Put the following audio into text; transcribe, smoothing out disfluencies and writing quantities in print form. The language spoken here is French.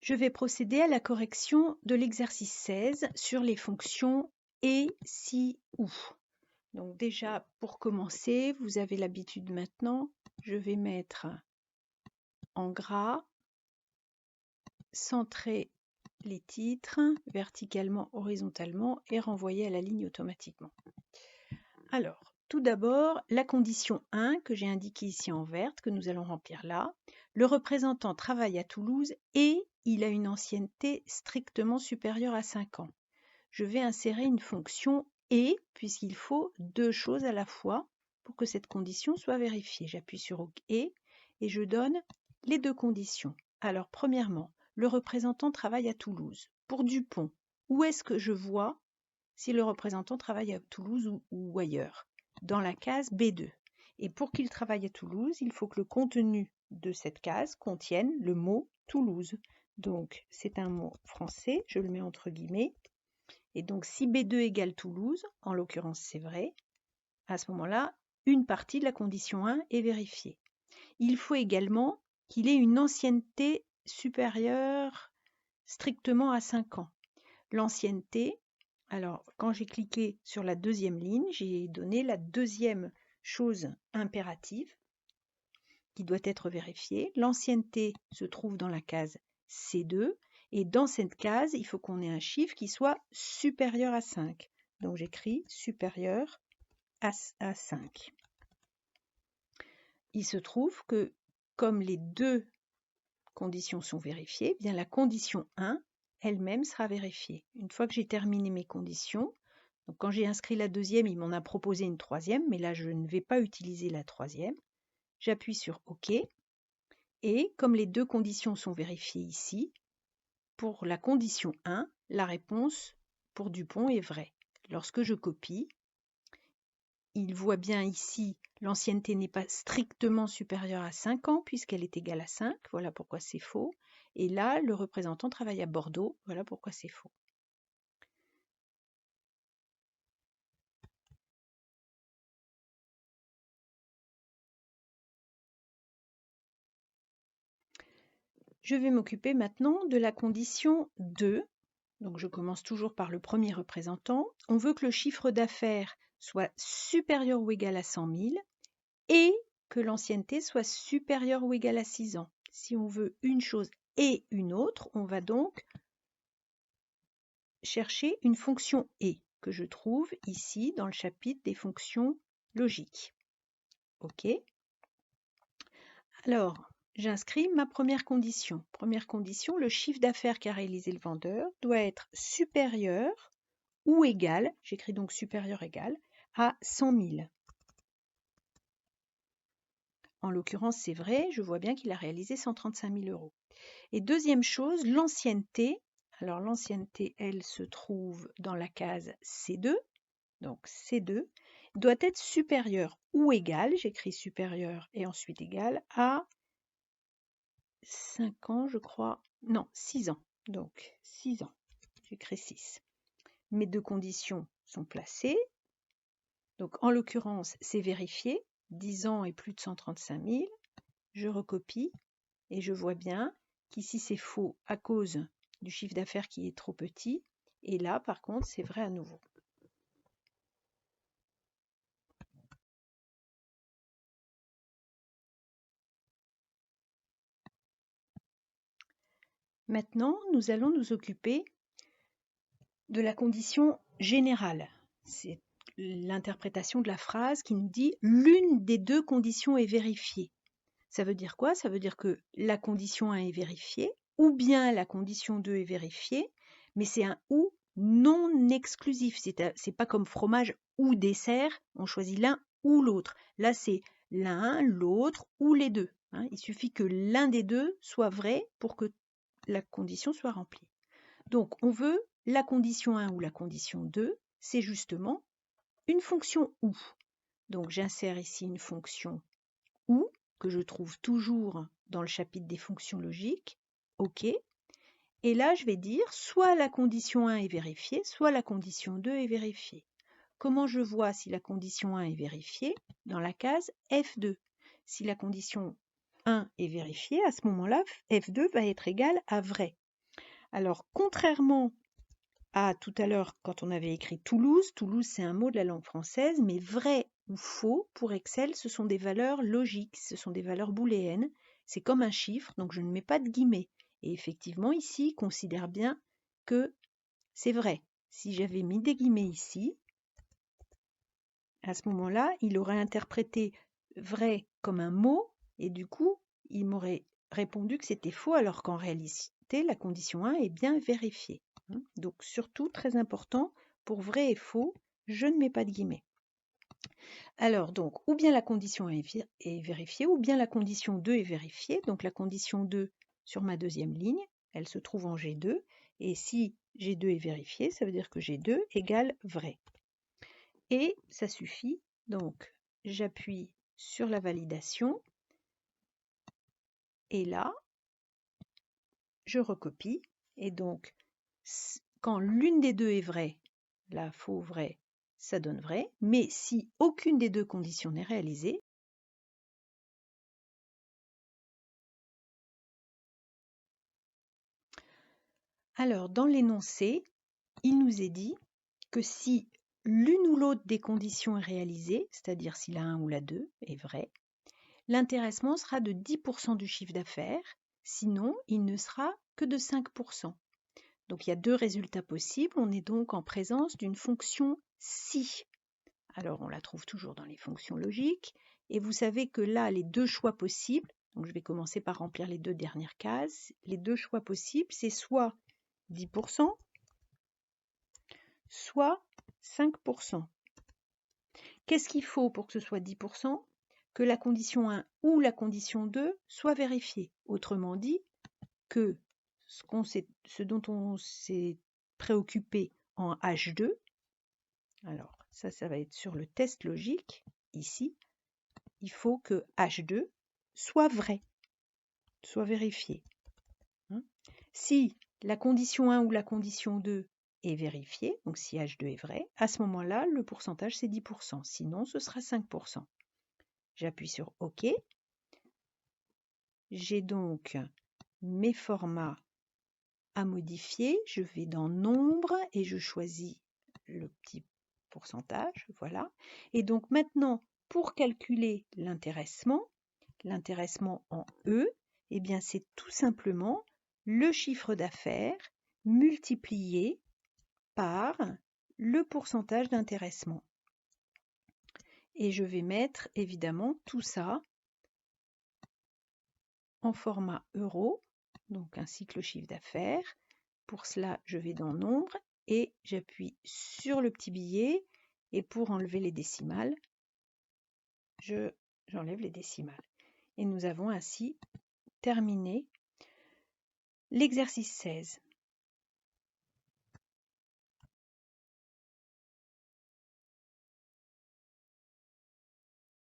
Je vais procéder à la correction de l'exercice 16 sur les fonctions et, si, ou. Donc déjà, pour commencer, vous avez l'habitude maintenant, je vais mettre en gras, centrer les titres verticalement, horizontalement et renvoyer à la ligne automatiquement. Alors, tout d'abord, la condition 1 que j'ai indiquée ici en verte, que nous allons remplir là. Le représentant travaille à Toulouse et il a une ancienneté strictement supérieure à 5 ans. Je vais insérer une fonction « et » puisqu'il faut deux choses à la fois pour que cette condition soit vérifiée. J'appuie sur OK et je donne les deux conditions. Alors, premièrement, le représentant travaille à Toulouse. Pour Dupont, où est-ce que je vois si le représentant travaille à Toulouse ou ailleurs? Dans la case B2. Et pour qu'il travaille à Toulouse, il faut que le contenu de cette case contienne le mot Toulouse. Donc, c'est un mot français, je le mets entre guillemets. Et donc, si B2 égale Toulouse, en l'occurrence c'est vrai, à ce moment-là, une partie de la condition 1 est vérifiée. Il faut également qu'il ait une ancienneté supérieure strictement à 5 ans. L'ancienneté, alors quand j'ai cliqué sur la deuxième ligne, j'ai donné la deuxième chose impérative qui doit être vérifiée. L'ancienneté se trouve dans la case C2 et dans cette case, il faut qu'on ait un chiffre qui soit supérieur à 5. Donc j'écris supérieur à 5. Il se trouve que comme les deux conditions sont vérifiées, bien la condition 1 elle-même sera vérifiée. Une fois que j'ai terminé mes conditions, donc quand j'ai inscrit la deuxième, il m'en a proposé une troisième, mais là je ne vais pas utiliser la troisième. J'appuie sur OK et comme les deux conditions sont vérifiées ici, pour la condition 1, la réponse pour Dupont est vraie. Lorsque je copie, il voit bien ici, l'ancienneté n'est pas strictement supérieure à 5 ans puisqu'elle est égale à 5, voilà pourquoi c'est faux. Et là, le représentant travaille à Bordeaux, voilà pourquoi c'est faux. Je vais m'occuper maintenant de la condition 2. Donc je commence toujours par le premier représentant. On veut que le chiffre d'affaires soit supérieur ou égal à 100 000 et que l'ancienneté soit supérieure ou égale à 6 ans. Si on veut une chose et une autre, on va donc chercher une fonction « et » que je trouve ici dans le chapitre des fonctions logiques. OK. Alors, j'inscris ma première condition. Première condition, le chiffre d'affaires qu'a réalisé le vendeur doit être supérieur ou égal, j'écris donc supérieur égal, à 100 000. En l'occurrence, c'est vrai, je vois bien qu'il a réalisé 135 000 euros. Et deuxième chose, l'ancienneté. Alors l'ancienneté, elle se trouve dans la case C2. Donc C2 doit être supérieur ou égal, j'écris supérieur et ensuite égal, à 5 ans, je crois, non, 6 ans. Donc 6 ans, j'écris 6. Mes deux conditions sont placées. Donc en l'occurrence, c'est vérifié, 10 ans et plus de 135 000. Je recopie et je vois bien qu'ici c'est faux à cause du chiffre d'affaires qui est trop petit. Et là, par contre, c'est vrai à nouveau. Maintenant, nous allons nous occuper de la condition générale. C'est l'interprétation de la phrase qui nous dit « l'une des deux conditions est vérifiée ». Ça veut dire quoi? Ça veut dire que la condition 1 est vérifiée, ou bien la condition 2 est vérifiée, mais c'est un « ou » non exclusif. C'est pas comme fromage ou dessert, on choisit l'un ou l'autre. Là, c'est l'un, l'autre ou les deux. Il suffit que l'un des deux soit vrai pour que la condition soit remplie. Donc, on veut la condition 1 ou la condition 2, c'est justement une fonction « ou ». Donc, j'insère ici une fonction « ou » que je trouve toujours dans le chapitre des fonctions logiques. OK. Et là, je vais dire soit la condition 1 est vérifiée, soit la condition 2 est vérifiée. Comment je vois si la condition 1 est vérifiée? Dans la case F2. Si la condition 1 est vérifiée, à ce moment-là, F2 va être égal à vrai. Alors, contrairement à tout à l'heure quand on avait écrit Toulouse, Toulouse c'est un mot de la langue française, mais vrai ou faux, pour Excel, ce sont des valeurs logiques, ce sont des valeurs booléennes, c'est comme un chiffre, donc je ne mets pas de guillemets. Et effectivement, ici, considère bien que c'est vrai. Si j'avais mis des guillemets ici, à ce moment-là, il aurait interprété vrai comme un mot, et du coup, il m'aurait répondu que c'était faux, alors qu'en réalité, la condition 1 est bien vérifiée. Donc surtout, très important, pour vrai et faux, je ne mets pas de guillemets. Alors donc, ou bien la condition 1 est vérifiée, ou bien la condition 2 est vérifiée. Donc la condition 2 sur ma deuxième ligne, elle se trouve en G2, et si G2 est vérifié, ça veut dire que G2 égale vrai. Et ça suffit, donc j'appuie sur la validation, et là, je recopie, et donc quand l'une des deux est vraie, là faux vrai, ça donne vrai, mais si aucune des deux conditions n'est réalisée, alors dans l'énoncé, il nous est dit que si l'une ou l'autre des conditions est réalisée, c'est-à-dire si la 1 ou la 2 est vraie, l'intéressement sera de 10% du chiffre d'affaires, sinon il ne sera que de 5%. Donc il y a deux résultats possibles, on est donc en présence d'une fonction si. Alors on la trouve toujours dans les fonctions logiques, et vous savez que là, les deux choix possibles, donc je vais commencer par remplir les deux dernières cases, les deux choix possibles, c'est soit 10%, soit 5%. Qu'est-ce qu'il faut pour que ce soit 10%? Que la condition 1 ou la condition 2 soit vérifiée. Autrement dit, que ce dont on s'est préoccupé en H2, alors ça va être sur le test logique, ici, il faut que H2 soit vrai, soit vérifié. Si la condition 1 ou la condition 2 est vérifiée, donc si H2 est vrai, à ce moment-là, le pourcentage c'est 10%, sinon ce sera 5%. J'appuie sur OK. J'ai donc mes formats à modifier. Je vais dans Nombre et je choisis le petit pourcentage, voilà. Et donc maintenant, pour calculer l'intéressement en E, eh bien c'est tout simplement le chiffre d'affaires multiplié par le pourcentage d'intéressement. Et je vais mettre évidemment tout ça en format euro, donc ainsi que le chiffre d'affaires. Pour cela, je vais dans Nombre et j'appuie sur le petit billet, et pour enlever les décimales, j'enlève les décimales. Et nous avons ainsi terminé l'exercice 16.